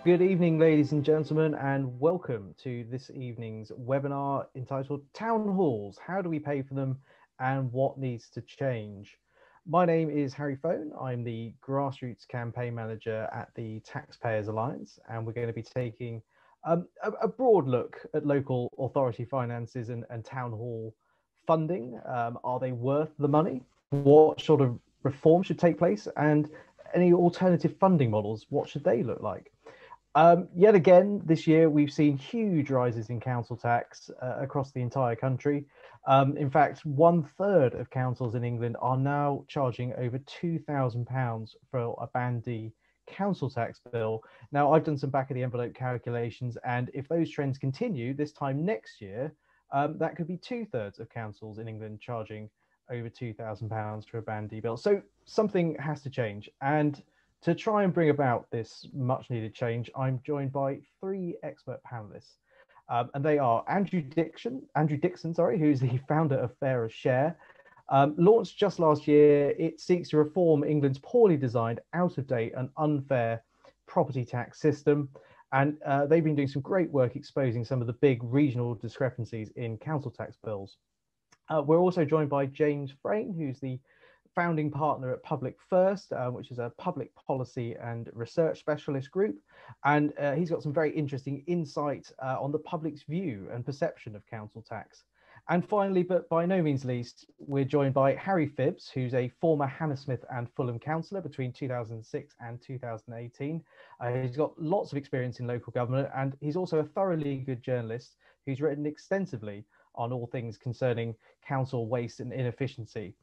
Good evening, ladies and gentlemen, and welcome to this evening's webinar entitled Town Halls, How Do We Pay for Them and What Needs to Change? My name is Harry Phone. I'm the Grassroots Campaign Manager at the Taxpayers Alliance, and we're going to be taking a broad look at local authority finances and town hall funding. Are they worth the money? What sort of reform should take place? And any alternative funding models, what should they look like? Yet again, this year, we've seen huge rises in council tax across the entire country. In fact, 1/3 of councils in England are now charging over £2,000 for a Band D council tax bill. Now, I've done some back of the envelope calculations, and if those trends continue this time next year, that could be 2/3 of councils in England charging over £2,000 for a Band D bill. So something has to change. And to try and bring about this much needed change, I'm joined by three expert panelists. And they are Andrew Dixon, who's the founder of Fairer Share. Launched just last year, it seeks to reform England's poorly designed, out of date and unfair property tax system. And they've been doing some great work exposing some of the big regional discrepancies in council tax bills. We're also joined by James Frayne, who's the founding partner at Public First, which is a public policy and research specialist group. And he's got some very interesting insight on the public's view and perception of council tax. And finally, but by no means least, we're joined by Harry Phibbs, who's a former Hammersmith and Fulham councillor between 2006 and 2018. He's got lots of experience in local government, and he's also a thoroughly good journalist who's written extensively on all things concerning council waste and inefficiency.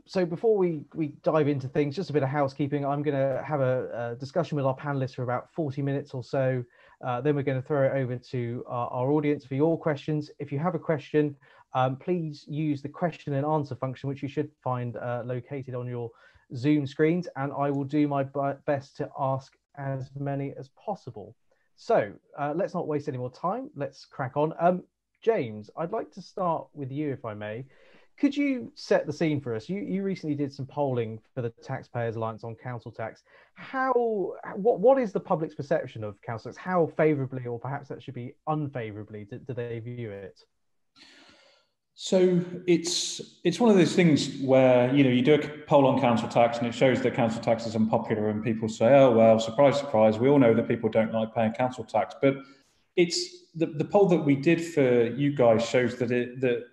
So before we dive into things, just a bit of housekeeping. I'm going to have a discussion with our panelists for about 40 minutes or so. Then we're going to throw it over to our audience for your questions. If you have a question, please use the question and answer function, which you should find located on your Zoom screens, and I will do my best to ask as many as possible. So let's not waste any more time. Let's crack on. James, I'd like to start with you, if I may. Could you set the scene for us? You recently did some polling for the Taxpayers Alliance on council tax. What is the public's perception of council tax? How favourably, or perhaps that should be unfavourably, do they view it? So it's one of those things where you do a poll on council tax and it shows that council tax is unpopular, and people say, "Oh well, surprise, surprise." We all know that people don't like paying council tax, but it's the poll that we did for you guys shows that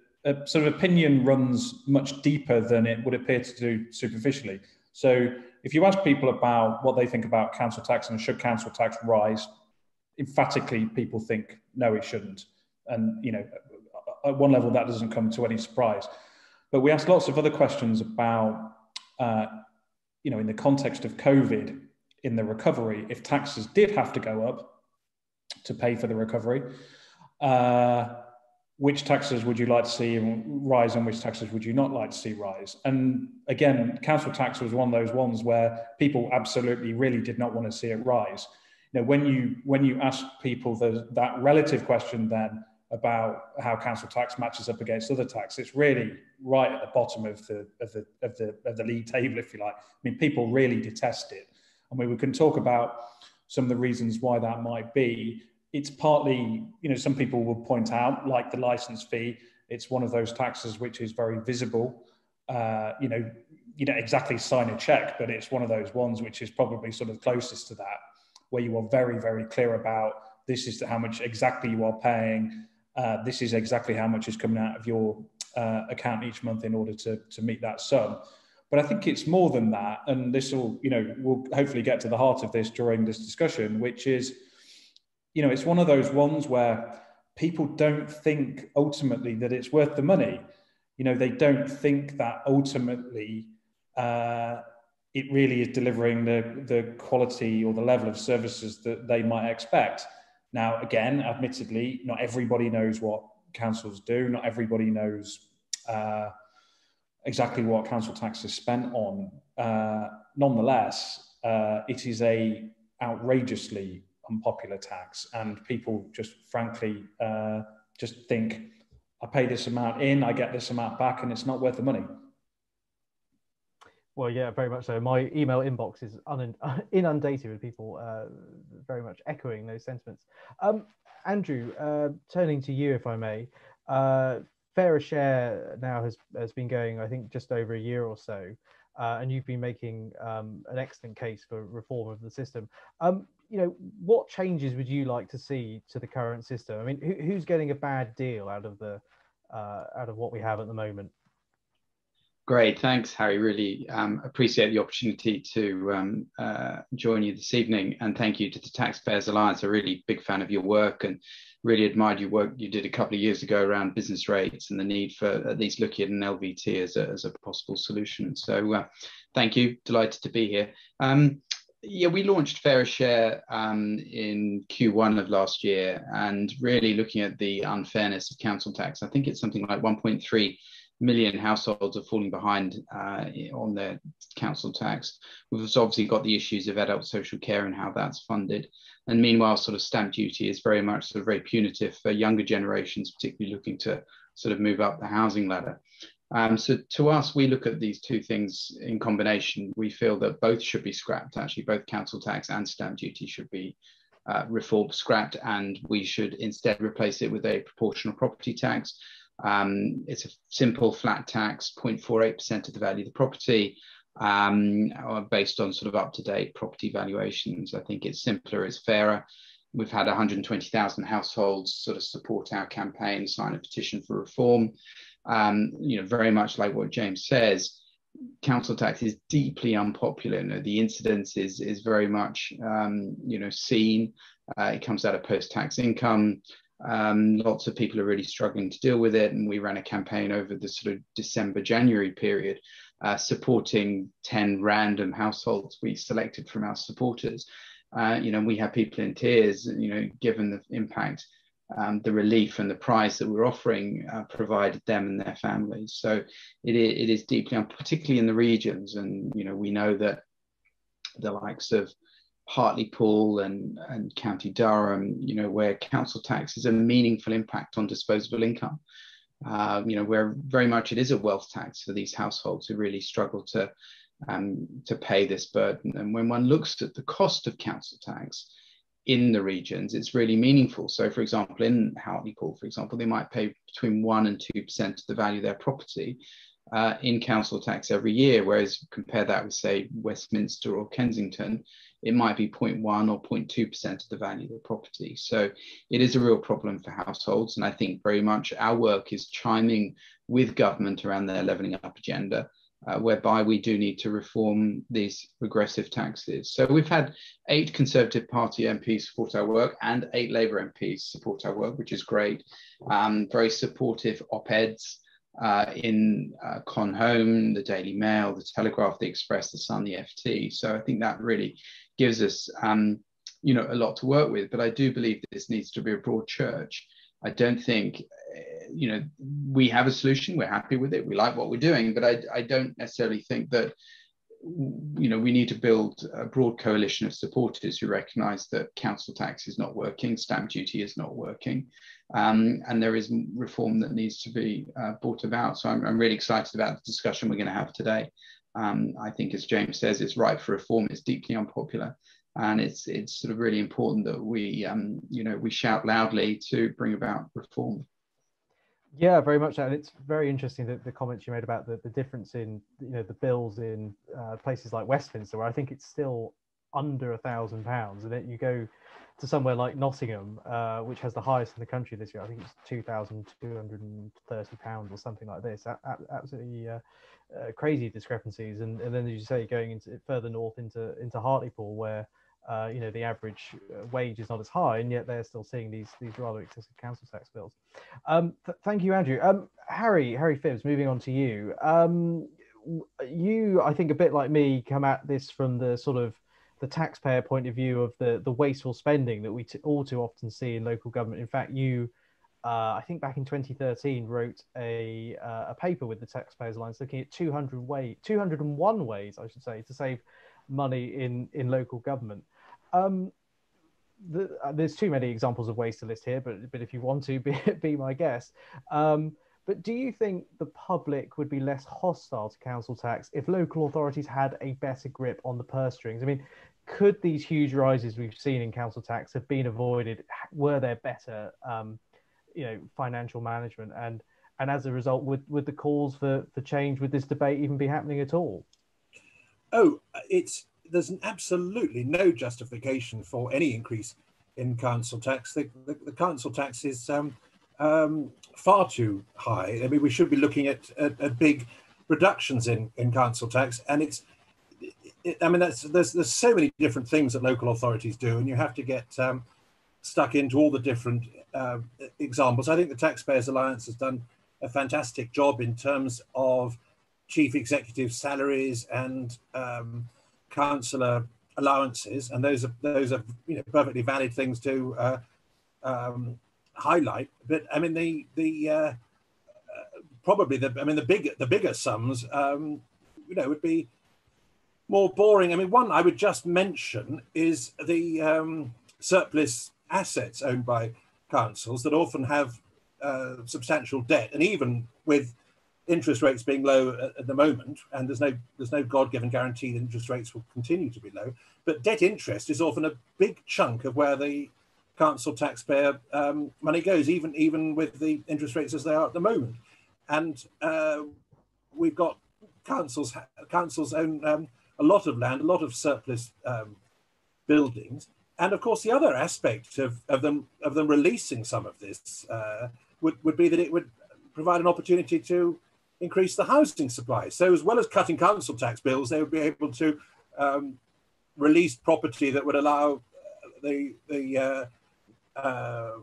sort of opinion runs much deeper than it would appear to do superficially. So if you ask people about what they think about council tax and should council tax rise, emphatically people think no, it shouldn't. And at one level that doesn't come to any surprise. But we asked lots of other questions about in the context of COVID, in the recovery, if taxes did have to go up to pay for the recovery, which taxes would you like to see rise and which taxes would you not like to see rise? And again, council tax was one of those ones where people absolutely really did not want to see it rise. When you ask people that relative question then about how council tax matches up against other tax, it's really right at the bottom of the league table, if you like. I mean, people really detest it. I mean, we can talk about some of the reasons why that might be. It's partly, some people will point out, like the license fee, it's one of those taxes which is very visible. You don't exactly sign a check, but it's one of those ones which is probably sort of closest to that, where you are very, very clear about this is how much exactly you are paying. This is exactly how much is coming out of your account each month in order to meet that sum. But I think it's more than that, and this will, we'll hopefully get to the heart of this during this discussion, which is, it's one of those ones where people don't think ultimately that it's worth the money. They don't think that ultimately it really is delivering the quality or the level of services that they might expect. Now, again, admittedly, not everybody knows what councils do. Not everybody knows exactly what council tax is spent on. Nonetheless, it is a outrageously unpopular tax, and people just frankly just think, I pay this amount in, I get this amount back, and it's not worth the money. Well, yeah, very much so. My email inbox is inundated with people very much echoing those sentiments. Andrew, turning to you, if I may, Fairer Share now has been going, I think, just over a year or so, and you've been making an excellent case for reform of the system. You know, what changes would you like to see to the current system? I mean, who's getting a bad deal out of what we have at the moment? Great, thanks, Harry. Really appreciate the opportunity to join you this evening, and thank you to the Taxpayers Alliance. I'm a really big fan of your work and really admired your work you did a couple of years ago around business rates and the need for at least looking at an LVT as a possible solution. So thank you, delighted to be here. Yeah, we launched Fairer Share in Q1 of last year, and really looking at the unfairness of council tax. I think it's something like 1.3 million households are falling behind on their council tax. We've obviously got the issues of adult social care and how that's funded. And meanwhile, sort of stamp duty is very much sort of very punitive for younger generations, particularly looking to sort of move up the housing ladder. So to us, we look at these two things in combination. We feel that both should be scrapped. Actually, both council tax and stamp duty should be reformed, scrapped, and we should instead replace it with a proportional property tax. It's a simple flat tax, 0.48% of the value of the property, based on sort of up-to-date property valuations. I think it's simpler, it's fairer. We've had 120,000 households sort of support our campaign, sign a petition for reform. You know, very much like what James says, council tax is deeply unpopular. You know, the incidence is very much, you know, seen. It comes out of post-tax income. Lots of people are really struggling to deal with it, and we ran a campaign over the sort of December-January period, supporting 10 random households we selected from our supporters. You know, we had people in tears, you know, given the impact, the relief and the prize that we're offering provided them and their families. So it is deeply, particularly in the regions, and you know, we know that the likes of Hartlepool and County Durham, you know, where council tax has a meaningful impact on disposable income. You know, where very much it is a wealth tax for these households who really struggle to pay this burden. And when one looks at the cost of council tax in the regions, it's really meaningful. So, for example, in Hartlepool, for example, they might pay between 1% and 2% of the value of their property in council tax every year, whereas compare that with, say, Westminster or Kensington, it might be 0.1 or 0.2% of the value of the property. So it is a real problem for households, and I think very much our work is chiming with government around their levelling up agenda, whereby we do need to reform these regressive taxes. So we've had 8 Conservative Party MPs support our work and 8 Labour MPs support our work, which is great. Very supportive op-eds in Con Home, the Daily Mail, the Telegraph, the Express, the Sun, the FT. So I think that really gives us, you know, a lot to work with. But I do believe this needs to be a broad church. I don't think, you know, we have a solution. We're happy with it. We like what we're doing. But I don't necessarily think that, you know, we need to build a broad coalition of supporters who recognise that council tax is not working, stamp duty is not working, and there is reform that needs to be brought about. So I'm really excited about the discussion we're going to have today. I think, as James says, it's ripe for reform. It's deeply unpopular, and it's sort of really important that we, you know, we shout loudly to bring about reform. Yeah, very much. And it's very interesting that the comments you made about the difference in, you know, the bills in places like Westminster, where I think it's still under £1,000, and then you go to somewhere like Nottingham, which has the highest in the country this year. I think it's £2,230 or something like this. Absolutely crazy discrepancies. And then, as you say, going into further north into Hartlepool, where you know, the average wage is not as high, and yet they're still seeing these rather excessive council tax bills. Thank you, Andrew. Harry Phibbs, moving on to you. You, I think, a bit like me, come at this from the sort of the taxpayer point of view of the wasteful spending that we all too often see in local government. In fact, you, I think back in 2013, wrote a paper with the Taxpayers Alliance looking at 201 ways, I should say, to save money in local government. There's too many examples of ways to list here, but if you want to, be my guest. But do you think the public would be less hostile to council tax if local authorities had a better grip on the purse strings? I mean, could these huge rises we've seen in council tax have been avoided? Were there better, financial management? And as a result, would the calls for change, would this debate even be happening at all? Oh, there's absolutely no justification for any increase in council tax. The council tax is far too high. I mean, we should be looking at big reductions in council tax, and there's so many different things that local authorities do, and you have to get stuck into all the different examples. I think the Taxpayers Alliance has done a fantastic job in terms of chief executive salaries and councillor allowances, and those are perfectly valid things to highlight. But I mean the bigger sums would be more boring. I mean, one I would just mention is the surplus assets owned by councils that often have substantial debt, and even with interest rates being low at the moment, and there's no God-given guarantee that interest rates will continue to be low, but debt interest is often a big chunk of where the council taxpayer money goes, even with the interest rates as they are at the moment. And we've got councils own a lot of land, a lot of surplus buildings, and of course the other aspect of them releasing some of this would be that it would provide an opportunity to increase the housing supply. So as well as cutting council tax bills, they would be able to release property that would allow the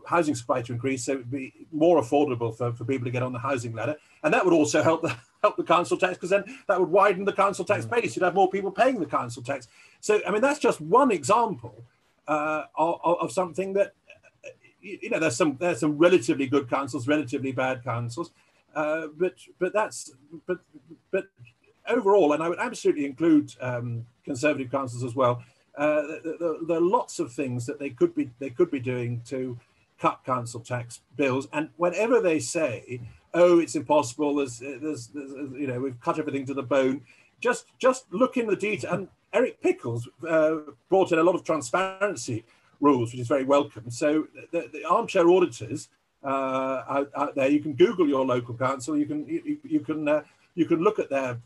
housing supply to increase, so it would be more affordable for people to get on the housing ladder. And that would also help the council tax, because then that would widen the council tax base. You'd have more people paying the council tax. So, I mean, that's just one example of something that, there's some relatively good councils, relatively bad councils, but overall, and I would absolutely include Conservative councils as well. There are lots of things that they could be doing to cut council tax bills, and whenever they say, "Oh, it's impossible," there's we've cut everything to the bone, just look in the detail. And Eric Pickles brought in a lot of transparency rules, which is very welcome. So the armchair auditors out there, you can Google your local council, you can look at their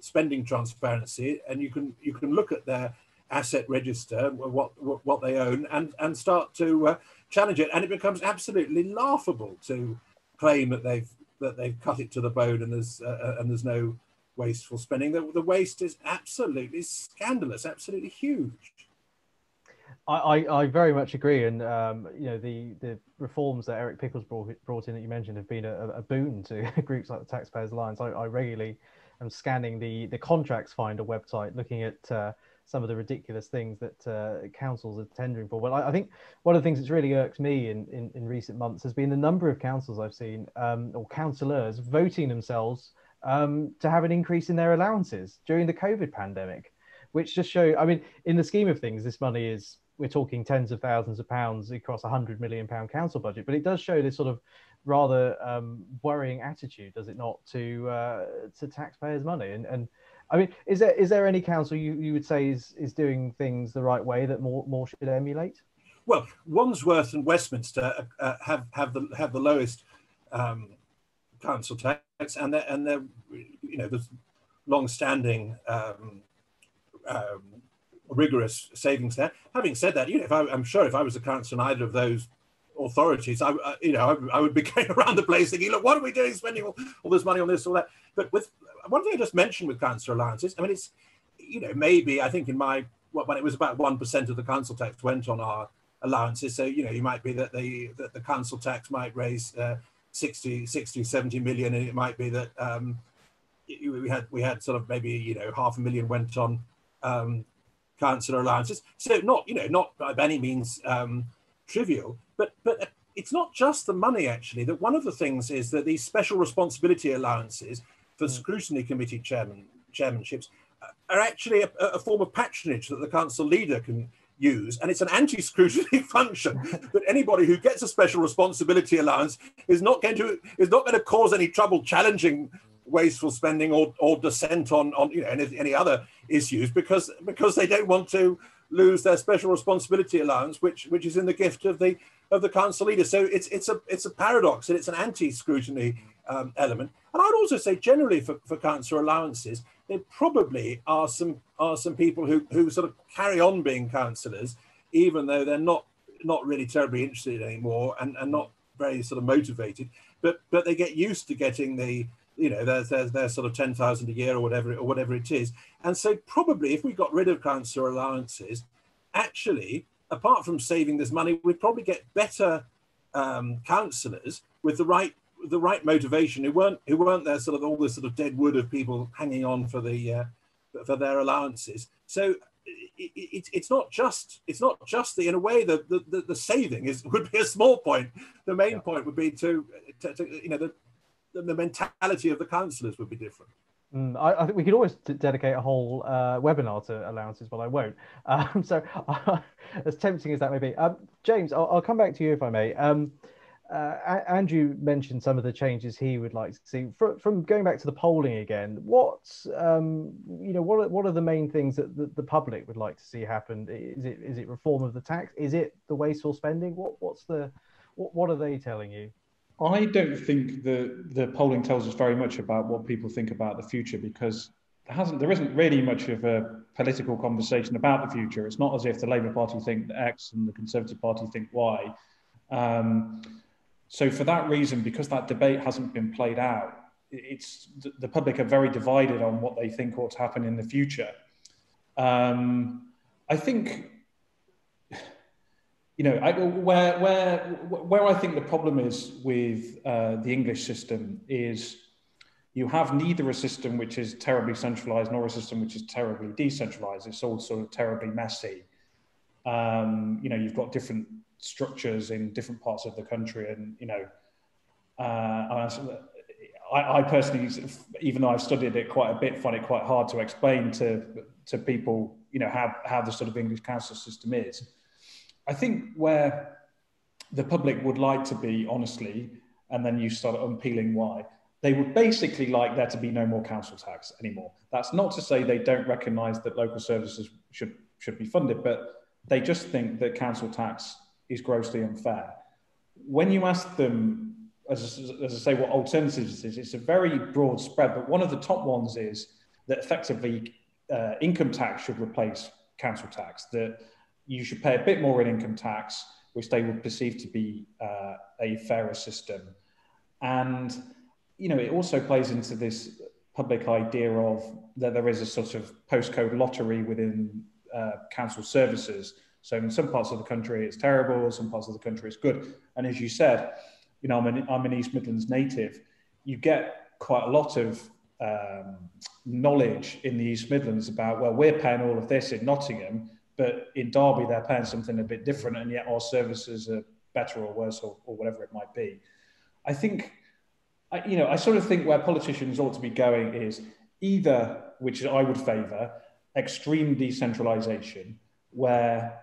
spending transparency, and you can look at their asset register, what they own, and start to challenge it. And it becomes absolutely laughable to claim that they've cut it to the bone and there's no wasteful spending. The waste is absolutely scandalous, absolutely huge. I very much agree, and the reforms that Eric Pickles brought in that you mentioned have been a boon to groups like the Taxpayers Alliance. I regularly am scanning the Contracts Finder website, looking at some of the ridiculous things that councils are tendering for. Well, I think one of the things that's really irked me in recent months has been the number of councils I've seen, or councillors, voting themselves to have an increase in their allowances during the COVID pandemic, which just show, I mean, in the scheme of things, this money is, we're talking tens of thousands of pounds across £100 million council budget, but it does show this sort of rather worrying attitude, does it not, to taxpayers' money? And I mean, is there any council you would say is doing things the right way that more should emulate? Well, Wandsworth and Westminster have the lowest council tax, and they're there's long-standing rigorous savings there. Having said that, I'm sure if I was a councillor in either of those authorities, I would be going around the place thinking, look, what are we doing, spending all this money on this or that? But with one thing I just mentioned with councillor allowances, I mean, it's maybe, I think when it was about 1% of the council tax went on our allowances, so you might be that the council tax might raise 60, 70 million, and it might be that we had sort of maybe $500,000 went on councillor allowances. So not by any means trivial, but it's not just the money, actually. That one of the things is that these special responsibility allowances for scrutiny committee chairmanships are actually a form of patronage that the council leader can use, and it's an anti-scrutiny function that anybody who gets a special responsibility allowance is not going to cause any trouble challenging wasteful spending or dissent on any other issues because they don't want to lose their special responsibility allowance, which is in the gift of the council leader. So it's a paradox, and it's an anti-scrutiny element. And I'd also say generally for council allowances, there probably are some people who sort of carry on being councillors, even though they're not really terribly interested anymore and not very sort of motivated, but they get used to getting the their sort of 10,000 a year or whatever it is. And so probably if we got rid of council allowances, actually, apart from saving this money, we'd probably get better councillors with the right motivation, who weren't there sort of all this sort of dead wood of people hanging on for their allowances. So it's not just in a way the saving would be a small point. The main point would be to the mentality of the councillors would be different. I think we could always dedicate a whole webinar to allowances, but I won't. So as tempting as that may be, James, I'll come back to you if I may. Andrew mentioned some of the changes he would like to see. From going back to the polling again, what are the main things that the public would like to see happen? Is it reform of the tax? Is it the wasteful spending? What are they telling you? I don't think the polling tells us very much about what people think about the future, because there isn't really much of a political conversation about the future. It's not as if the Labour Party think X and the Conservative Party think Y. So for that reason, because that debate hasn't been played out, the public are very divided on what they think ought to happen in the future. I think, where I think the problem is with the English system is you have neither a system which is terribly centralised nor a system which is terribly decentralised. It's all sort of terribly messy. You've got different structures in different parts of the country, and I personally, even though I've studied it quite a bit, find it quite hard to explain to people, how the sort of English council system is. I think where the public would like to be, honestly, and then you start unpeeling why, they would basically like there to be no more council tax anymore. That's not to say they don't recognise that local services should be funded, but they just think that council tax is grossly unfair. When you ask them, as I say, what alternatives is, it's a very broad spread, but one of the top ones is that effectively income tax should replace council tax, that you should pay a bit more in income tax, which they would perceive to be a fairer system. And, it also plays into this public idea of that there is a sort of postcode lottery within council services. So in some parts of the country, it's terrible. Some parts of the country, it's good. And as you said, I'm an East Midlands native. You get quite a lot of knowledge in the East Midlands about, well, we're paying all of this in Nottingham, but in Derby, they're paying something a bit different, and yet our services are better or worse or whatever it might be. I think, I sort of think where politicians ought to be going is either, which I would favour, extreme decentralisation, where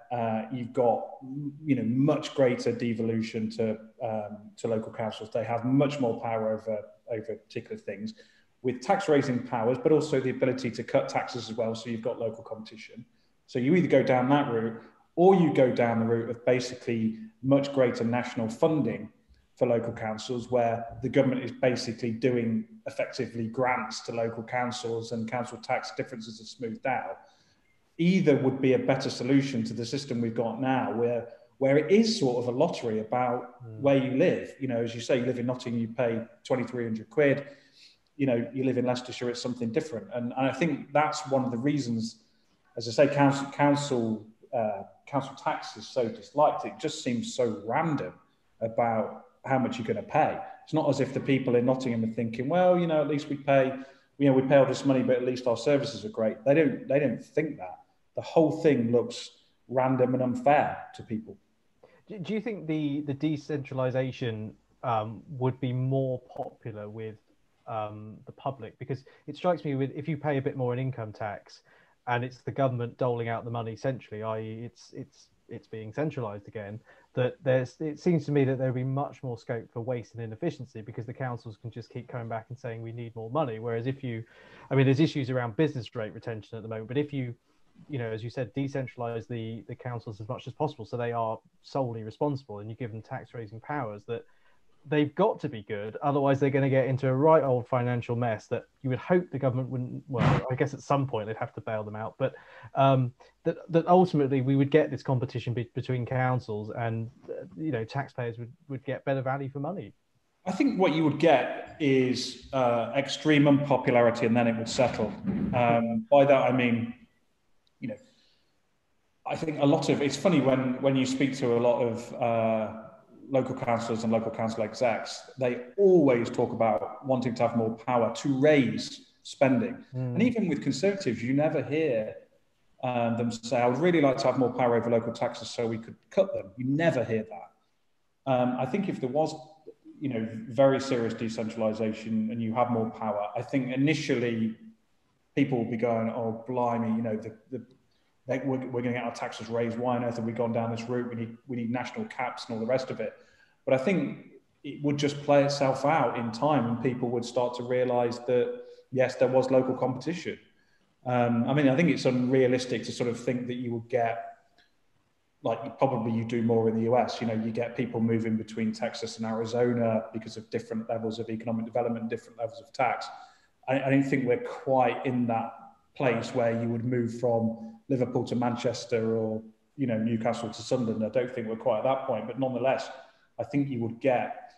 you've got much greater devolution to local councils. They have much more power over particular things, with tax raising powers, but also the ability to cut taxes as well. So you've got local competition. So you either go down that route, or you go down the route of basically much greater national funding for local councils, where the government is basically doing effectively grants to local councils and council tax differences are smoothed out. Either would be a better solution to the system we've got now, where it is sort of a lottery about where you live. As you say, you live in Nottingham, you pay 2,300 quid. You live in Leicestershire, it's something different. And I think that's one of the reasons, as I say, council tax is so disliked. It just seems so random about how much you're going to pay. It's not as if the people in Nottingham are thinking, well, at least we pay all this money, but at least our services are great. They don't think that. The whole thing looks random and unfair to people. Do you think the decentralization would be more popular with the public? Because it strikes me if you pay a bit more in income tax, and it's the government doling out the money centrally, i.e. it's being centralized again, that it seems to me that there'll be much more scope for waste and inefficiency, because the councils can just keep coming back and saying we need more money. Whereas if you, I mean, there's issues around business rate retention at the moment, but if you as you said, decentralize the councils as much as possible so they are solely responsible, and you give them tax raising powers, that they've got to be good, otherwise they're going to get into a right old financial mess that you would hope the government wouldn't, well, I guess at some point they'd have to bail them out, but that ultimately we would get this competition between councils, and taxpayers would get better value for money. I think what you would get is extreme unpopularity, and then it would settle. By that I mean, I think a lot of, it's funny when you speak to a lot of local councillors and local council execs, they always talk about wanting to have more power to raise spending. And even with Conservatives, you never hear them say, I would really like to have more power over local taxes so we could cut them. You never hear that. I think if there was, very serious decentralisation and you have more power, I think initially people will be going, oh, blimey, we're going to get our taxes raised. Why on earth have we gone down this route? We need national caps and all the rest of it. But I think it would just play itself out in time, and people would start to realise that, yes, there was local competition. I think it's unrealistic to sort of think that you would get, like probably you do more in the US, you get people moving between Texas and Arizona because of different levels of economic development, different levels of tax. I don't think we're quite in that place where you would move from Liverpool to Manchester or Newcastle to Sunderland. I don't think we're quite at that point, but nonetheless, I think you would get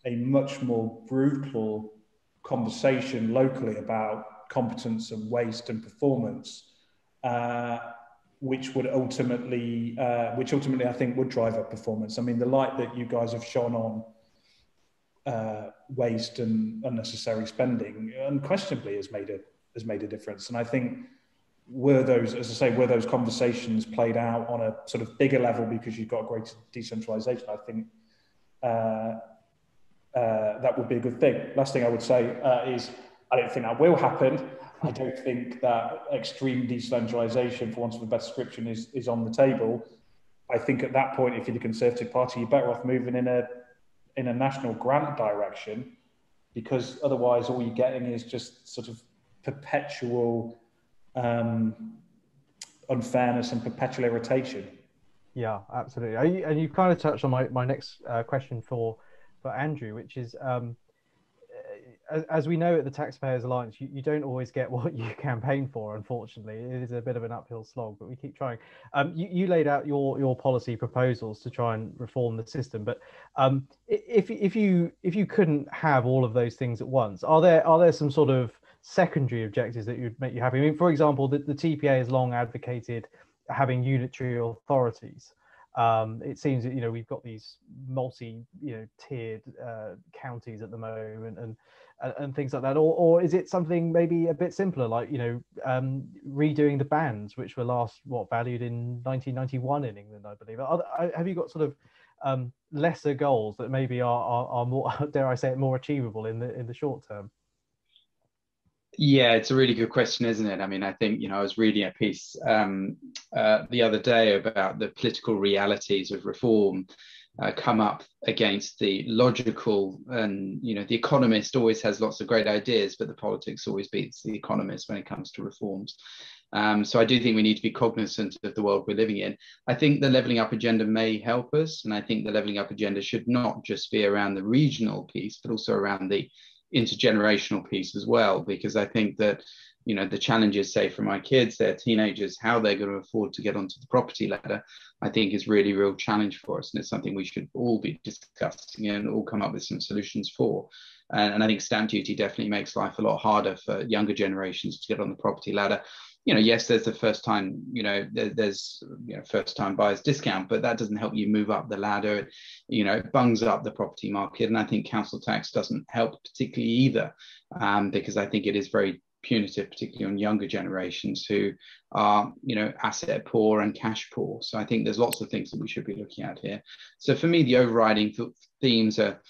a much more brutal conversation locally about competence and waste and performance, which ultimately I think would drive up performance. I mean, the light that you guys have shone on waste and unnecessary spending unquestionably has made a difference. And I think were those conversations played out on a sort of bigger level because you've got greater decentralization, I think that would be a good thing. Last thing I would say is I don't think that will happen. I don't think that extreme decentralization, for want of a better description, is on the table. I think at that point, if you're the Conservative Party, you're better off moving in a national grant direction, because otherwise all you're getting is just sort of perpetual unfairness and perpetual irritation. Yeah, absolutely. And you've kind of touched on my next question for Andrew, which is, as we know at the Taxpayers Alliance, you don't always get what you campaign for, unfortunately. It is a bit of an uphill slog, but we keep trying. You laid out your policy proposals to try and reform the system, but if you couldn't have all of those things at once, are there some sort of secondary objectives that would make you happy? I mean, for example, the TPA has long advocated having unitary authorities. It seems that we've got these multi-tiered counties at the moment and things like that, or is it something maybe a bit simpler, like redoing the bands, which were last valued in 1991 in England, I believe. Have you got sort of lesser goals that maybe are more, dare I say it, more achievable in the short term? Yeah, it's a really good question, isn't it? I mean, I think, I was reading a piece the other day about the political realities of reform come up against the logical, and, the economist always has lots of great ideas, but the politics always beats the economist when it comes to reforms. So I do think we need to be cognizant of the world we're living in. I think the levelling up agenda may help us, and I think the levelling up agenda should not just be around the regional piece, but also around the intergenerational piece as well, because I think that the challenges, say, for my kids, they're teenagers, how they're going to afford to get onto the property ladder, I think is really a real challenge for us, and it's something we should all be discussing and all come up with some solutions for. And I think stamp duty definitely makes life a lot harder for younger generations to get on the property ladder. Yes, there's the first time, there's first time buyers discount, but that doesn't help you move up the ladder. It bungs up the property market. And I think council tax doesn't help particularly either, because I think it is very punitive, particularly on younger generations who are, asset poor and cash poor. So I think there's lots of things that we should be looking at here. So for me, the overriding themes are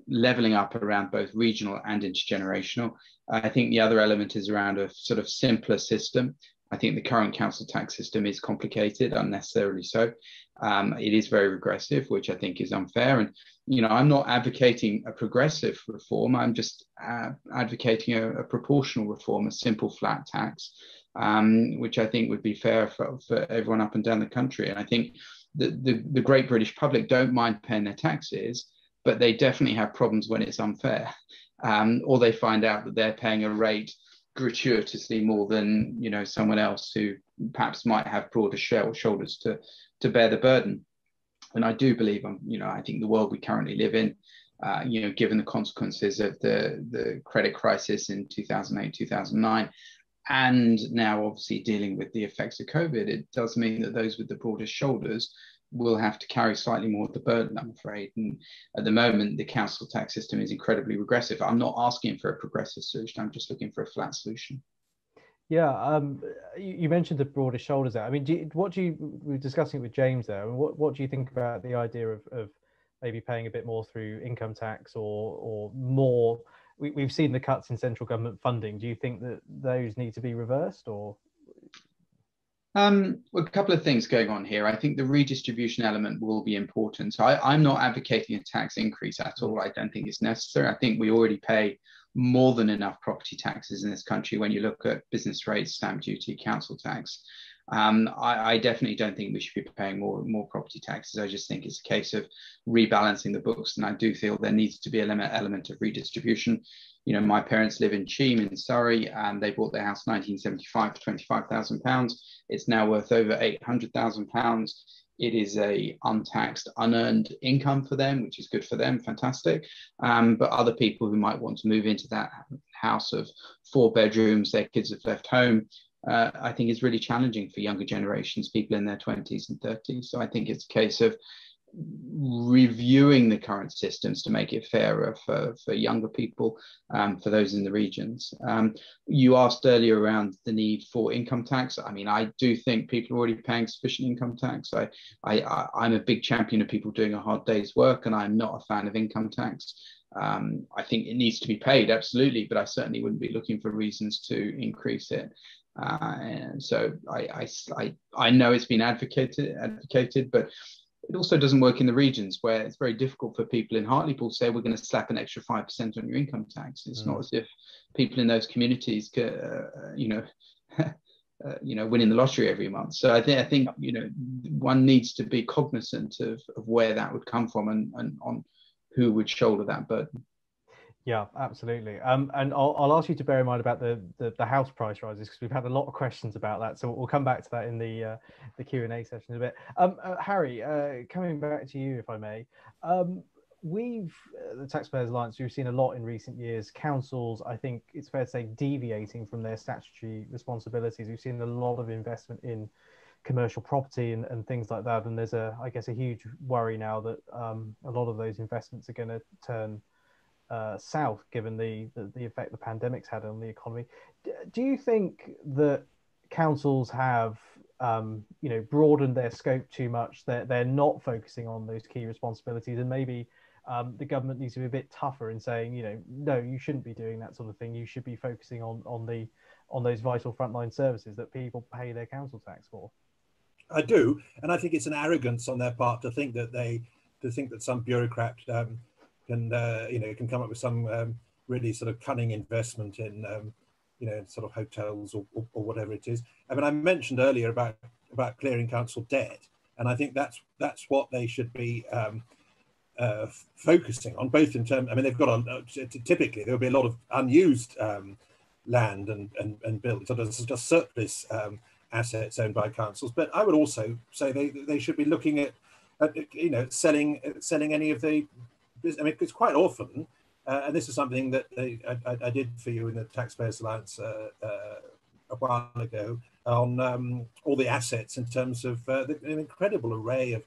levelling up around both regional and intergenerational. I think the other element is around a sort of simpler system. I think the current council tax system is complicated, unnecessarily so. It is very regressive, which I think is unfair. And, you know, I'm not advocating a progressive reform. I'm just advocating a proportional reform, a simple flat tax, which I think would be fair for everyone up and down the country. And I think the great British public don't mind paying their taxes, but they definitely have problems when it's unfair, or they find out that they're paying a rate gratuitously more than, you know, someone else who perhaps might have broader shoulders to bear the burden. And I do believe, you know, I think the world we currently live in, you know, given the consequences of the credit crisis in 2008, 2009, and now obviously dealing with the effects of COVID, it does mean that those with the broadest shoulders will have to carry slightly more of the burden, I'm afraid. And at the moment, the council tax system is incredibly regressive. I'm not asking for a progressive solution. I'm just looking for a flat solution. Yeah, you mentioned the broader shoulders there. I mean, we were discussing it with James there. What do you think about the idea of maybe paying a bit more through income tax or more? We've seen the cuts in central government funding. Do you think that those need to be reversed, or? Well, a couple of things going on here. I think the redistribution element will be important. So I'm not advocating a tax increase at all. I don't think it's necessary. I think we already pay more than enough property taxes in this country when you look at business rates, stamp duty, council tax. I definitely don't think we should be paying more property taxes. I just think it's a case of rebalancing the books, and I do feel there needs to be an element of redistribution. You know, my parents live in Cheam in Surrey, and they bought their house in 1975 for £25,000. It's now worth over £800,000. It is a untaxed, unearned income for them, which is good for them, fantastic. But other people who might want to move into that house of 4 bedrooms, their kids have left home, I think is really challenging for younger generations, people in their 20s and 30s. So I think it's a case of reviewing the current systems to make it fairer for younger people, for those in the regions. You asked earlier around the need for income tax. I mean, I do think people are already paying sufficient income tax. I'm a big champion of people doing a hard day's work, and I'm not a fan of income tax. I think it needs to be paid, absolutely, but I certainly wouldn't be looking for reasons to increase it. And so I know it's been advocated, but it also doesn't work in the regions where it's very difficult for people in Hartlepool to say we're going to slap an extra 5% on your income tax. It's not as if people in those communities could, winning the lottery every month. So I think you know, one needs to be cognizant of where that would come from and on who would shoulder that burden. Yeah, absolutely. And I'll ask you to bear in mind about the house price rises, because we've had a lot of questions about that. So we'll come back to that in the Q&A session in a bit. Harry, coming back to you, if I may. The Taxpayers Alliance, we've seen a lot in recent years. Councils, I think it's fair to say, deviating from their statutory responsibilities. We've seen a lot of investment in commercial property and things like that. And there's I guess a huge worry now that a lot of those investments are going to turn south, given the effect the pandemic's had on the economy. Do you think that councils have broadened their scope too much, that they're not focusing on those key responsibilities, and maybe the government needs to be a bit tougher in saying, you know, no, you shouldn't be doing that sort of thing, you should be focusing on those vital frontline services that people pay their council tax for? I do, and I think it's an arrogance on their part to think that some bureaucrat can come up with some really sort of cunning investment in sort of hotels or whatever it is. I mean, I mentioned earlier about clearing council debt, and I think that's what they should be focusing on, both in terms. I mean, they've got typically there will be a lot of unused land and buildings, so there's just surplus assets owned by councils. But I would also say they should be looking at selling any of the. I mean, it's quite often, and this is something that I did for you in the Taxpayers Alliance a while ago, on all the assets in terms of an incredible array of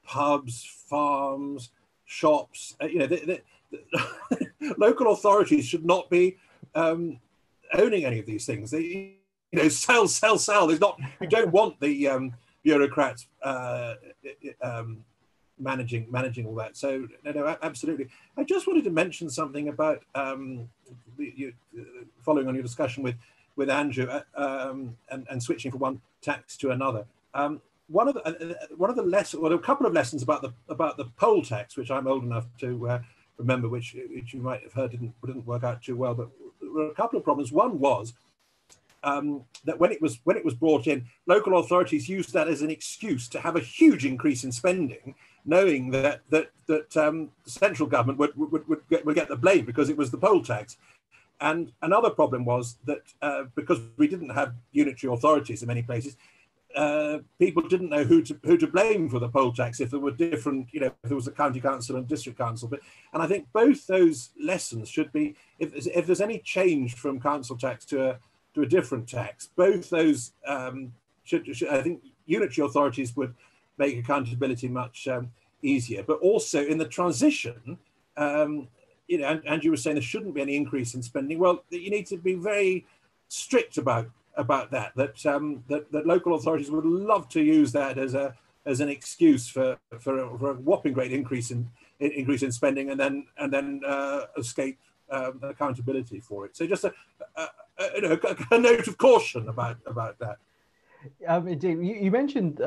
pubs, farms, shops. The local authorities should not be owning any of these things. They, sell. There's not. You don't want the bureaucrats managing all that. So no, absolutely. I just wanted to mention something about following on your discussion with with Andrew and switching from one tax to another. One of the lessons, well, a couple of lessons about the poll tax, which I'm old enough to remember, which you might have heard didn't work out too well, but there were a couple of problems. One was that when it was brought in, local authorities used that as an excuse to have a huge increase in spending, knowing that the central government would get the blame because it was the poll tax. And another problem was that because we didn't have unitary authorities in many places, people didn't know who to blame for the poll tax if there were different, if there was a county council and district council. And I think both those lessons should be, if there's any change from council tax to a different tax, both those should I think unitary authorities would make accountability much easier. But also in the transition, Andrew was saying there shouldn't be any increase in spending. Well, you need to be very strict about that. That local authorities would love to use that as an excuse for a whopping great increase in spending, and then escape accountability for it. So just a note of caution about that. Indeed, you mentioned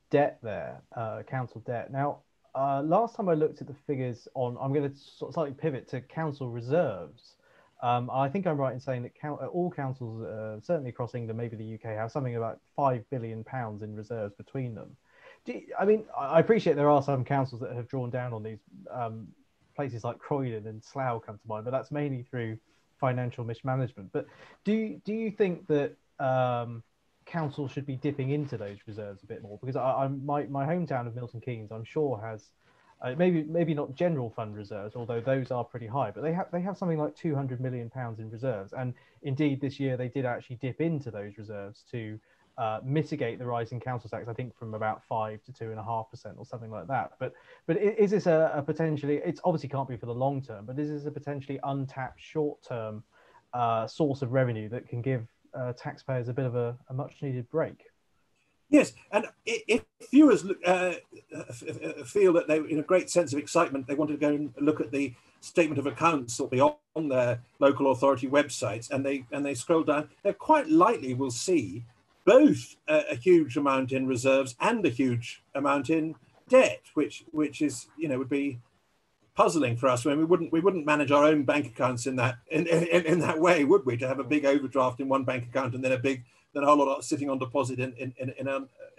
debt there, council debt. Now, last time I looked at the figures I'm going to slightly pivot to council reserves. I think I'm right in saying that all councils, certainly across England, maybe the UK, have something about £5 billion in reserves between them. I appreciate there are some councils that have drawn down on these. Places like Croydon and Slough come to mind, but that's mainly through financial mismanagement. But do you think that councils should be dipping into those reserves a bit more? Because my hometown of Milton Keynes, I'm sure, has maybe not general fund reserves, although those are pretty high, but they have something like £200 million in reserves. And indeed, this year they did actually dip into those reserves to mitigate the rise in council tax, I think from about 5 to 2.5% or something like that. But is this a potentially, it's obviously can't be for the long term, but is this a potentially untapped short term source of revenue that can give taxpayers a bit of a much needed break? Yes, and if viewers feel that they, in a great sense of excitement, they want to go and look at the statement of accounts that will be on their local authority websites, and they scroll down, they quite likely will see both a huge amount in reserves and a huge amount in debt, which is would be puzzling for us. I mean, we wouldn't manage our own bank accounts in that way, would we? To have a big overdraft in one bank account and then a whole lot sitting on deposit in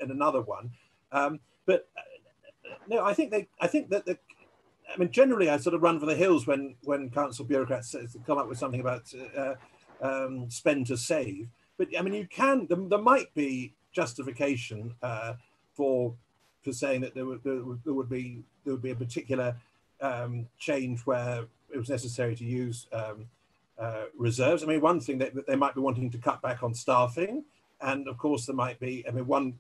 another one. But no, I think that generally I sort of run for the hills when council bureaucrats come up with something about spend to save. But I mean, there might be justification for saying that there would be a particular change where it was necessary to use reserves. I mean, one thing that they might be wanting to cut back on staffing, and of course there might be. I mean,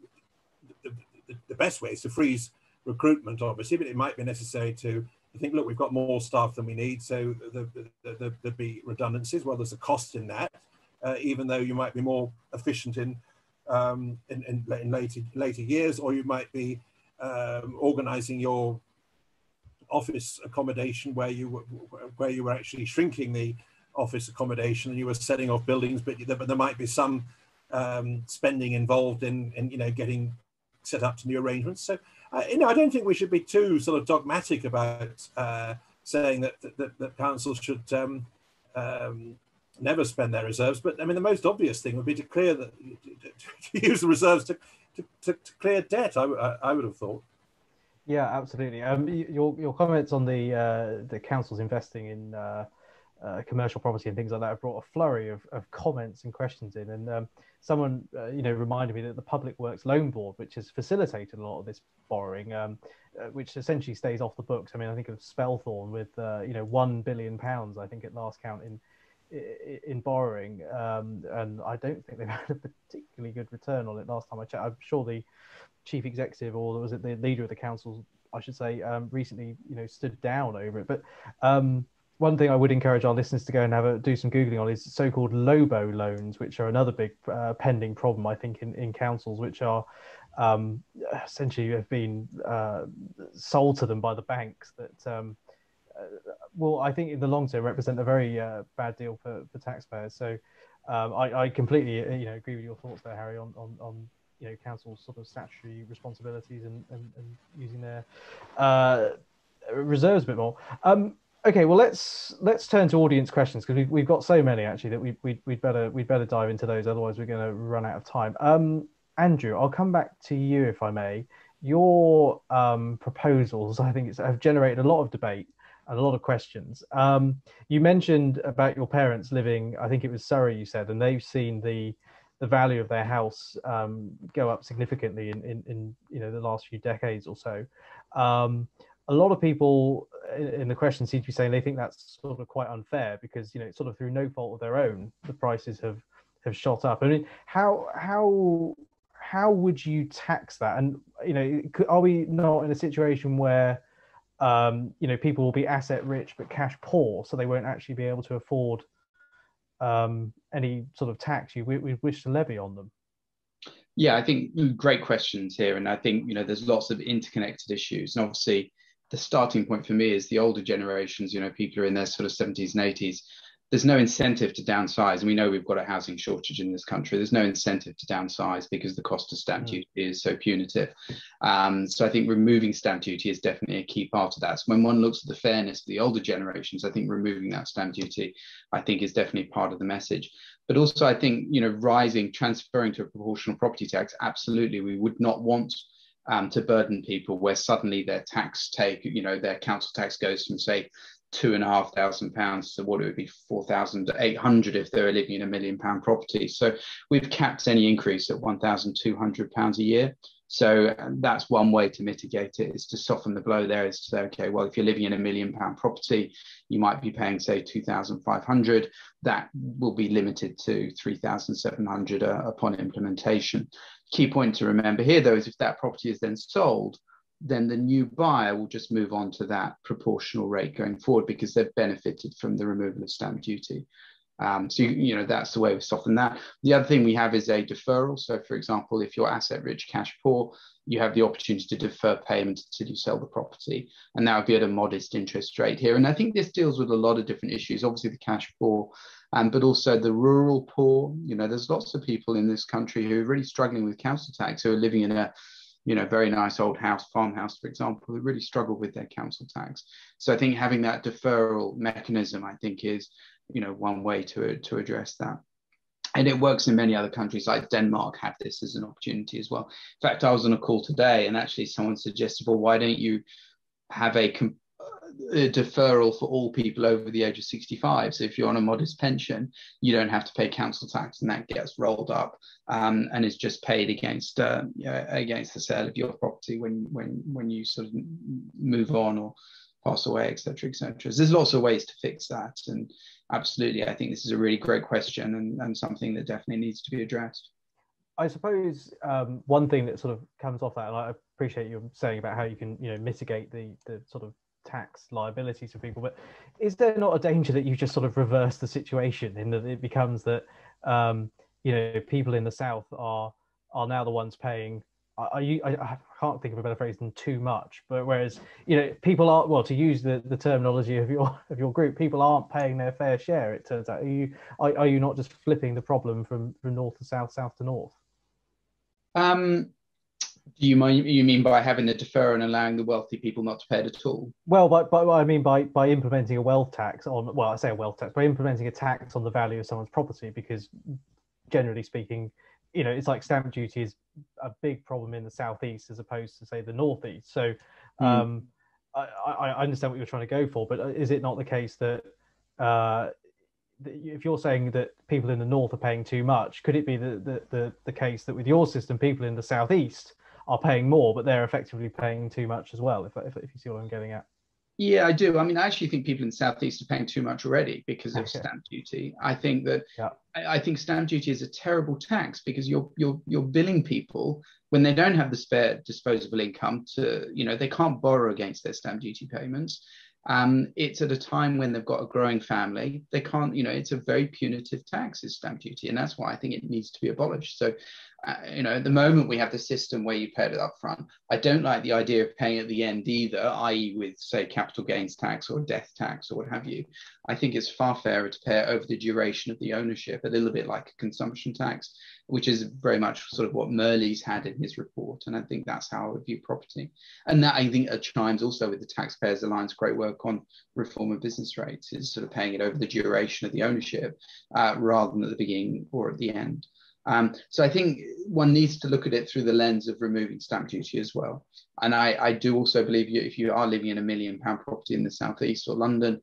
the best way is to freeze recruitment, obviously, but it might be necessary to think, look, we've got more staff than we need, so there'd be redundancies. Well, there's a cost in that. Even though you might be more efficient in later years, or you might be organising your office accommodation where you were actually shrinking the office accommodation and you were setting off buildings, but there might be some spending involved in getting set up to new arrangements. So I don't think we should be too sort of dogmatic about saying that councils should never spend their reserves, but I mean the most obvious thing would be to use the reserves to clear debt. I would have thought. Yeah, absolutely. Your comments on the councils investing in commercial property and things like that have brought a flurry of comments and questions in, and someone reminded me that the Public Works Loan Board, which has facilitated a lot of this borrowing, which essentially stays off the books. I mean, I think of Spelthorne with £1 billion, I think at last count, in borrowing, and I don't think they've had a particularly good return on it last time I checked. I'm sure the chief executive, or was it the leader of the council, I should say, recently stood down over it. But one thing I would encourage our listeners to go and do some Googling on is so-called Lobo loans, which are another big pending problem, I think, in councils, which are essentially have been sold to them by the banks that will, I think, in the long term represent a very bad deal for taxpayers. So I completely agree with your thoughts there, Harry, on council's sort of statutory responsibilities and using their reserves a bit more. Okay, well let's turn to audience questions, because we've got so many actually that we'd better dive into those, otherwise we're going to run out of time. Andrew, I'll come back to you if I may. Your proposals, I think, have generated a lot of debate and a lot of questions. You mentioned about your parents living, I think it was Surrey, you said, and they've seen the value of their house go up significantly in the last few decades or so. A lot of people in the question seem to be saying they think that's sort of quite unfair, because sort of through no fault of their own, the prices have shot up. I mean, how would you tax that? And are we not in a situation where people will be asset rich but cash poor, so they won't actually be able to afford any sort of tax we wish to levy on them? Yeah, I think great questions here, and I think there's lots of interconnected issues. And obviously, the starting point for me is the older generations. People are in their sort of 70s and 80s. There's no incentive to downsize, and we know we've got a housing shortage in this country. There's no incentive to downsize because the cost of stamp duty is so punitive. So I think removing stamp duty is definitely a key part of that. So when one looks at the fairness of the older generations, I think removing that stamp duty, I think, is definitely part of the message. But also, I think transferring to a proportional property tax, absolutely, we would not want to burden people where suddenly their tax their council tax goes from, say, £2,500 to what it would be £4,800 if they were living in £1 million property. So we've capped any increase at £1,200 a year. So that's one way to mitigate it, is to soften the blow there, is to say, okay, well, if you're living in £1 million property, you might be paying, say, £2,500. That will be limited to £3,700 upon implementation. Key point to remember here, though, is if that property is then sold, then the new buyer will just move on to that proportional rate going forward, because they've benefited from the removal of stamp duty. So that's the way we soften that. The other thing we have is a deferral. So, for example, if you're asset rich, cash poor, you have the opportunity to defer payment until you sell the property, and that would be at a modest interest rate here. And I think this deals with a lot of different issues. Obviously, the cash poor, but also the rural poor. There's lots of people in this country who are really struggling with council tax, who are living in a very nice old house, farmhouse, for example, who really struggle with their council tax. So I think having that deferral mechanism, I think, is one way to address that. And it works in many other countries, like Denmark have this as an opportunity as well. In fact, I was on a call today, and actually someone suggested, well, why don't you have a deferral for all people over the age of 65? So if you're on a modest pension, you don't have to pay council tax, and that gets rolled up and is just paid against the sale of your property when you sort of move on or pass away, etc., etc. So there's lots of ways to fix that, and absolutely, I think this is a really great question and something that definitely needs to be addressed. I suppose one thing that sort of comes off that, and I appreciate you saying about how you can mitigate the sort of tax liabilities for people, but is there not a danger that you just sort of reverse the situation, in that it becomes that people in the south are now the ones paying? I can't think of a better phrase than too much, but whereas people are, well, to use the terminology of your group, people aren't paying their fair share, it turns out. Are you not just flipping the problem from north to south, south to north? Do you mean by having the defer and allowing the wealthy people not to pay it at all? Well, but I mean by implementing a wealth tax on, well, I say a wealth tax, by implementing a tax on the value of someone's property, because generally speaking, it's like stamp duty is a big problem in the southeast as opposed to, say, the northeast. So I understand what you're trying to go for, but is it not the case that if you're saying that people in the north are paying too much, could it be the case that with your system, people in the southeast are paying more, but they're effectively paying too much as well, if you see what I'm getting at? Yeah, I do. I mean, I actually think people in the southeast are paying too much already because of stamp duty. I think that I think stamp duty is a terrible tax, because you're billing people when they don't have the spare disposable income to, they can't borrow against their stamp duty payments. It's at a time when they've got a growing family. They can't, it's a very punitive tax, is stamp duty, and that's why I think it needs to be abolished. So At the moment we have the system where you pay it up front. I don't like the idea of paying at the end either, i.e. with, say, capital gains tax or death tax or what have you. I think it's far fairer to pay it over the duration of the ownership, a little bit like a consumption tax, which is very much sort of what Murley's had in his report. And I think that's how I would view property. And that, I think, chimes also with the Taxpayers Alliance great work on reform of business rates, is sort of paying it over the duration of the ownership rather than at the beginning or at the end. So I think one needs to look at it through the lens of removing stamp duty as well. And I do also believe if you are living in £1 million property in the southeast or London,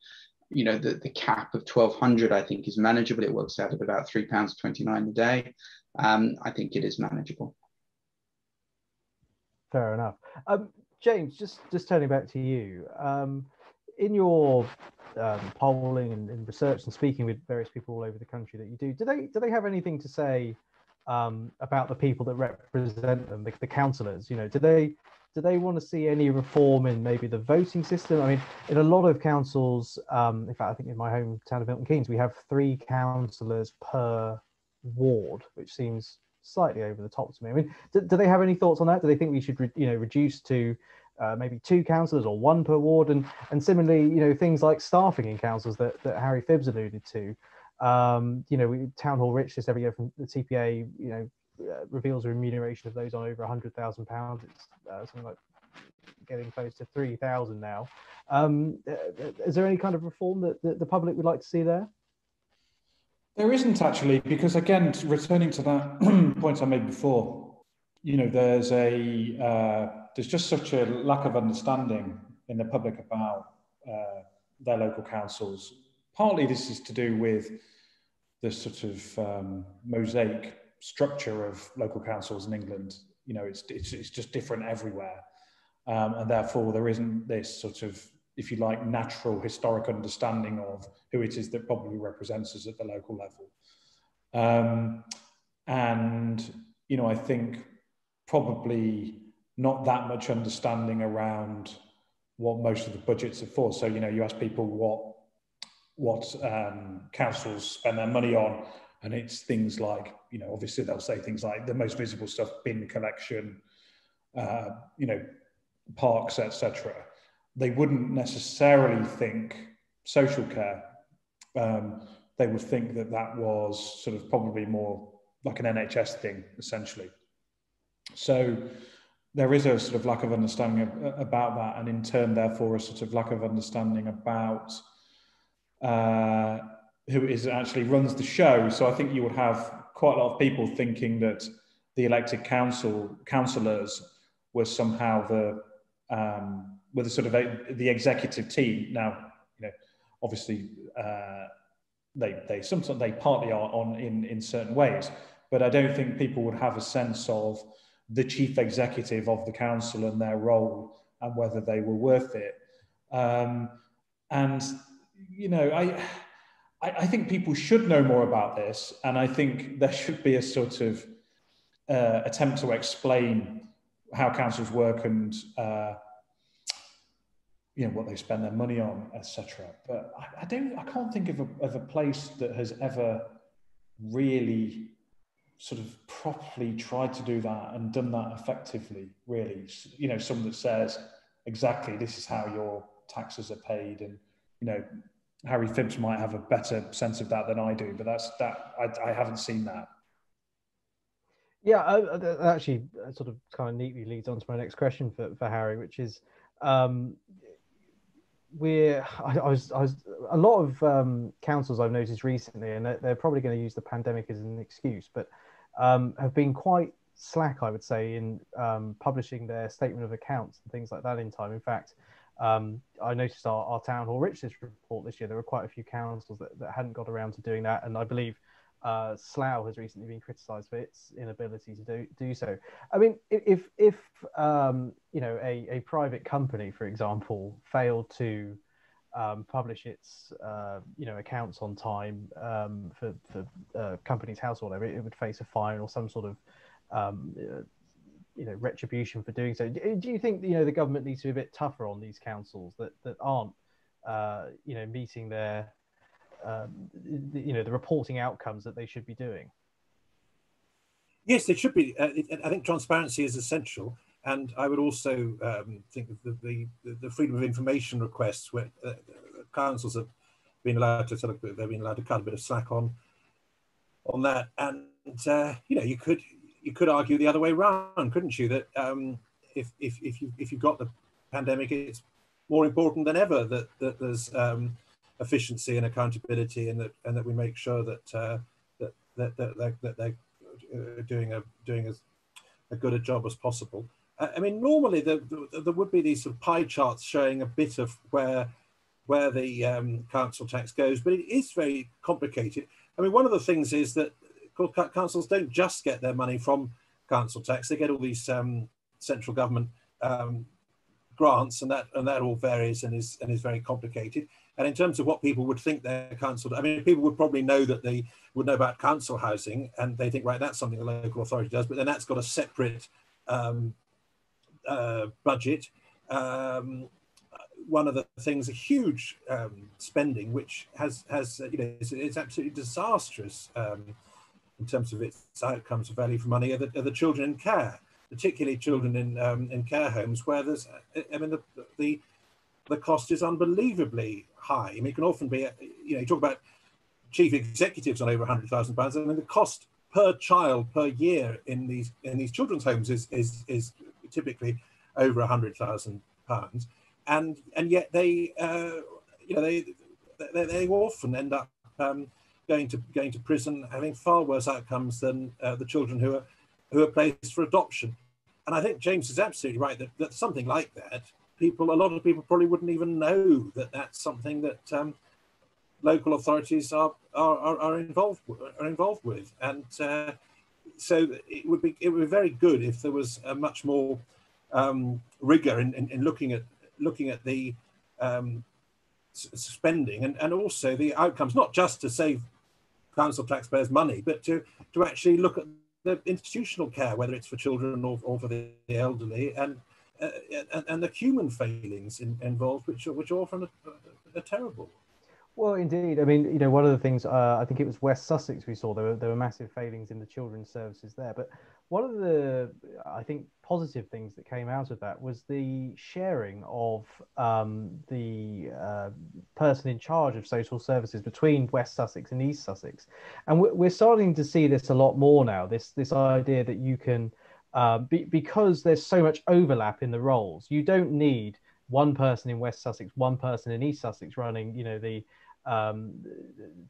the cap of 1,200 I think is manageable. It works out at about £3.29 a day. I think it is manageable. Fair enough. James, just turning back to you, in your polling and research and speaking with various people all over the country that you do they have anything to say about the people that represent them, the councillors? Do they want to see any reform in maybe the voting system? I mean, in a lot of councils, in fact, I think in my hometown of Milton Keynes, we have 3 councillors per ward, which seems slightly over the top to me. I mean, do they have any thoughts on that? Do they think we should reduce to maybe 2 councillors or 1 per ward? And similarly, things like staffing in councils that Harry Phibbs alluded to. Town Hall Rich just every year from the TPA, reveals a remuneration of those on over £100,000. It's something like getting close to 3,000 now. Is there any kind of reform that the public would like to see there? There isn't actually, because again, returning to that point I made before, there's just such a lack of understanding in the public about their local councils. Partly this is to do with the sort of mosaic structure of local councils in England. It's just different everywhere, and therefore there isn't this sort of, if you like, natural historic understanding of who it is that probably represents us at the local level. I think probably not that much understanding around what most of the budgets are for. So, you ask people what councils spend their money on, and it's things like, obviously they'll say things like the most visible stuff, bin collection, parks, etc. They wouldn't necessarily think social care. They would think that was sort of probably more like an NHS thing, essentially. So there is a sort of lack of understanding about that, and in turn, therefore, a sort of lack of understanding about who it is that actually runs the show. So I think you would have quite a lot of people thinking that the elected councillors were somehow the sort of the executive team. Now, obviously they sometimes they partly are on in certain ways, but I don't think people would have a sense of the chief executive of the council and their role and whether they were worth it. I think people should know more about this, and I think there should be a sort of attempt to explain how councils work and what they spend their money on, etc. But I can't think of a place that has ever really sort of properly tried to do that and done that effectively, really. Someone that says exactly this is how your taxes are paid, and Harry Phibbs might have a better sense of that than I do, but I haven't seen that. Yeah, that actually sort of kind of neatly leads on to my next question for Harry, which is a lot of councils I've noticed recently, and they're probably going to use the pandemic as an excuse, but have been quite slack, I would say, in publishing their statement of accounts and things like that in time. In fact, I noticed our Town Hall Richness report this year, there were quite a few councils that hadn't got around to doing that, and I believe Slough has recently been criticised for its inability to do so. I mean, if a private company, for example, failed to publish its accounts on time for Companies House or whatever, it would face a fine or some sort of retribution for doing so. Do you think the government needs to be a bit tougher on these councils that aren't meeting their the reporting outcomes that they should be doing? Yes, they should be. I think transparency is essential, and I would also think of the freedom of information requests, where councils have been allowed to they've been allowed to cut a bit of slack on that, and you know, you could argue the other way around, couldn't you? That if you've got the pandemic, it's more important than ever that there's efficiency and accountability, and that we make sure that they're doing as good a job as possible. I mean, normally there would be these sort of pie charts showing a bit of where the council tax goes, but it is very complicated. I mean, one of the things is that councils don't just get their money from council tax; they get all these central government grants, and that all varies and is very complicated. And in terms of what people would think their council, I mean, people would probably know that they would know about council housing, and they think, right, that's something the local authority does, but then that's got a separate budget. One of the things, a huge spending, which has you know, it's absolutely disastrous in terms of its outcomes of value for money, are the children in care, particularly children in care homes, where there's, I mean, the cost is unbelievably high. I mean, it can often be, you know, you talk about chief executives on over £100,000. I mean, the cost per child per year in these children's homes is typically over £100,000, and yet they you know, they often end up going to prison, having far worse outcomes than the children who are placed for adoption. And I think James is absolutely right that something like that, a lot of people probably wouldn't even know that that's something that local authorities are involved with, and so it would be very good if there was a much more rigor in looking at the spending and also the outcomes, not just to save council taxpayers money, but to actually look at the institutional care, whether it's for children or for the elderly, and the human failings involved, which often are terrible. Well, indeed. I mean, you know, one of the things, I think it was West Sussex we saw, there were massive failings in the children's services there. But one of the, I think, positive things that came out of that was the sharing of the person in charge of social services between West Sussex and East Sussex. And we're starting to see this a lot more now, this idea that you can, because there's so much overlap in the roles, you don't need one person in West Sussex, one person in East Sussex running, you know, the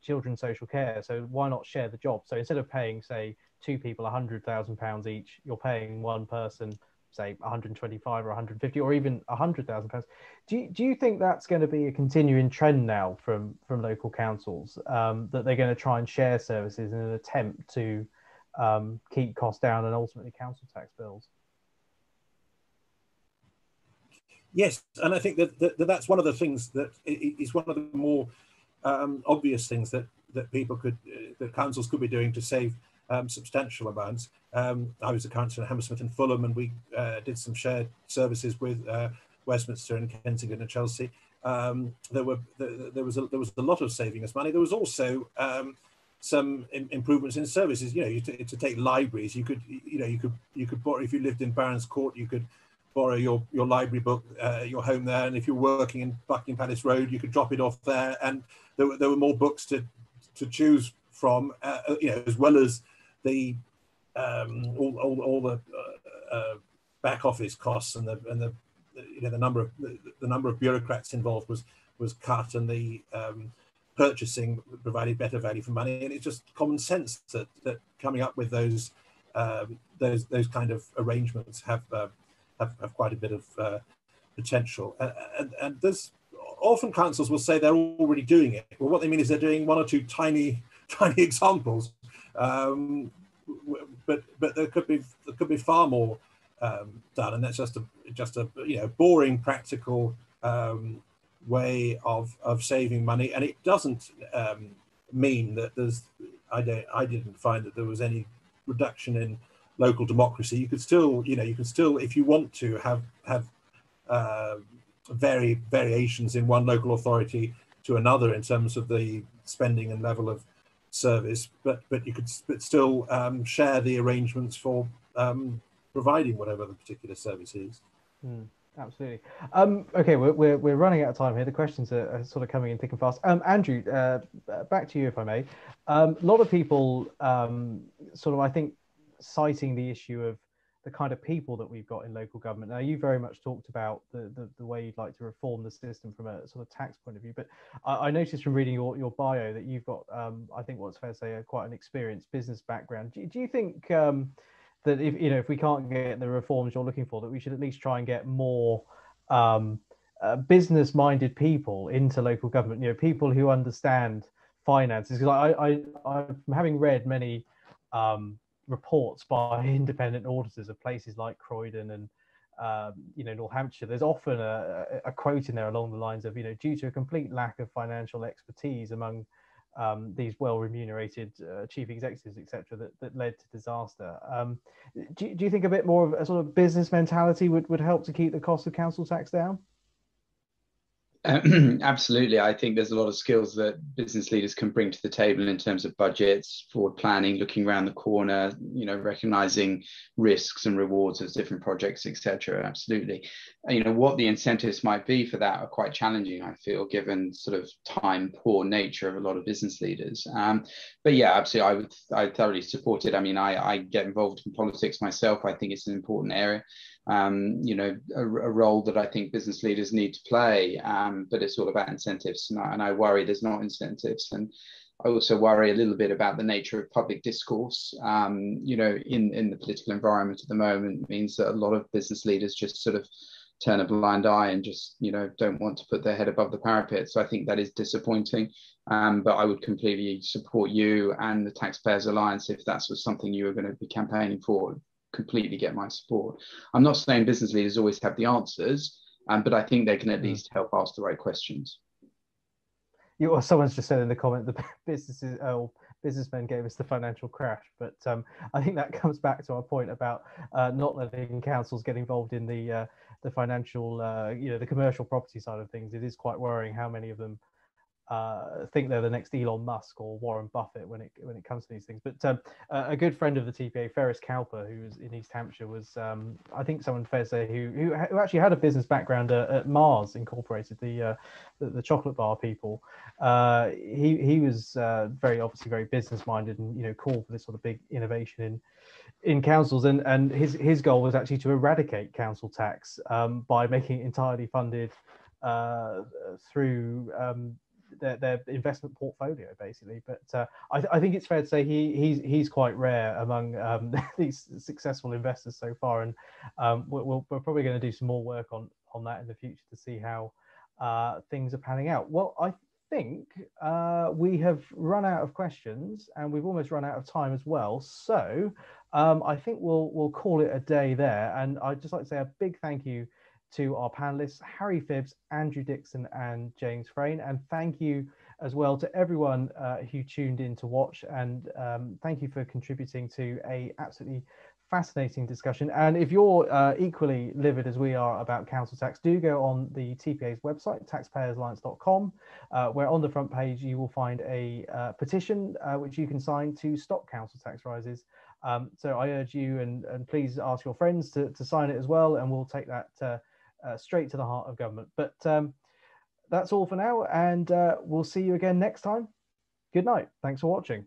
children's social care. So why not share the job? So instead of paying, say, two people £100,000 each, you're paying one person, say, 125 or 150 or even £100,000. Do you think that's going to be a continuing trend now from local councils, that they're going to try and share services in an attempt to keep costs down and ultimately council tax bills? Yes, and I think that's one of the things that is one of the more obvious things that councils could be doing to save substantial amounts. I was a councillor in Hammersmith and Fulham, and we did some shared services with Westminster and Kensington and Chelsea. There was a lot of saving us money. There was also some improvements in services. You know, to take libraries, you could borrow, if you lived in Barons Court, you could borrow your library book, your home there, and if you're working in Buckingham Palace Road, you could drop it off there, and there were more books to choose from, you know, as well as the all the back office costs, and the you know, the number of bureaucrats involved was cut, and the purchasing provided better value for money. And it's just common sense that coming up with those kind of arrangements have quite a bit of potential. And there's often councils will say they're already doing it. Well, what they mean is they're doing one or two tiny examples, but there could be far more done, and that's just a you know, boring practical way of saving money. And it doesn't mean that I didn't find that there was any reduction in local democracy. You could still, if you want to, have variations in one local authority to another in terms of the spending and level of service, but you could still share the arrangements for providing whatever the particular service is. Absolutely. Okay, we're running out of time here. The questions are sort of coming in thick and fast. Andrew, back to you, if I may. A lot of people sort of, I think, citing the issue of the kind of people that we've got in local government. Now, you very much talked about the way you'd like to reform the system from a sort of tax point of view, but I noticed from reading your bio that you've got, I think what's fair to say, quite an experienced business background. Do you think that if we can't get the reforms you're looking for, that we should at least try and get more business-minded people into local government? People who understand finances. Because I'm having read many reports by independent auditors of places like Croydon and North Hampshire. There's often a quote in there along the lines of, due to a complete lack of financial expertise among these well-remunerated chief executives, etc., that led to disaster. Do you think a bit more of a sort of business mentality would help to keep the cost of council tax down? Absolutely. I think there's a lot of skills that business leaders can bring to the table in terms of budgets, forward planning, looking around the corner, recognizing risks and rewards of different projects, etc. Absolutely. What the incentives might be for that are quite challenging, I feel, given sort of time poor nature of a lot of business leaders. But yeah, absolutely, I thoroughly support it. I mean, I get involved in politics myself. I think it's an important area. A role that I think business leaders need to play, but it's all about incentives, and I worry there's not incentives. And I also worry a little bit about the nature of public discourse, in the political environment at the moment. Means that a lot of business leaders just sort of turn a blind eye and just, don't want to put their head above the parapet. So I think that is disappointing. But I would completely support you and the Taxpayers Alliance if that was something you were going to be campaigning for. Completely get my support. I'm not saying business leaders always have the answers, but I think they can at least help ask the right questions. Someone's just said in the comment that businessmen gave us the financial crash, but I think that comes back to our point about not letting councils get involved in the financial, the commercial property side of things. It is quite worrying how many of them think they're the next Elon Musk or Warren Buffett when it comes to these things. But a good friend of the TPA, Ferris Cowper, who was in East Hampshire, was I think someone fair to say who actually had a business background at Mars Incorporated, the chocolate bar people. He was obviously very business minded and called for this sort of big innovation in councils, and his goal was actually to eradicate council tax by making it entirely funded through their investment portfolio, basically. But I think it's fair to say he's quite rare among these successful investors so far, and we're probably going to do some more work on that in the future to see how things are panning out. Well, I think we have run out of questions and we've almost run out of time as well, so I think we'll call it a day there. And I'd just like to say a big thank you to our panelists, Harry Phibbs, Andrew Dixon and James Frayne, and thank you as well to everyone who tuned in to watch, and thank you for contributing to a absolutely fascinating discussion. And if you're equally livid as we are about council tax, do go on the TPA's website, taxpayersalliance.com, where on the front page you will find a petition which you can sign to stop council tax rises. So I urge you, and please ask your friends to sign it as well, and we'll take that straight to the heart of government. But that's all for now, and we'll see you again next time. Good night. Thanks for watching.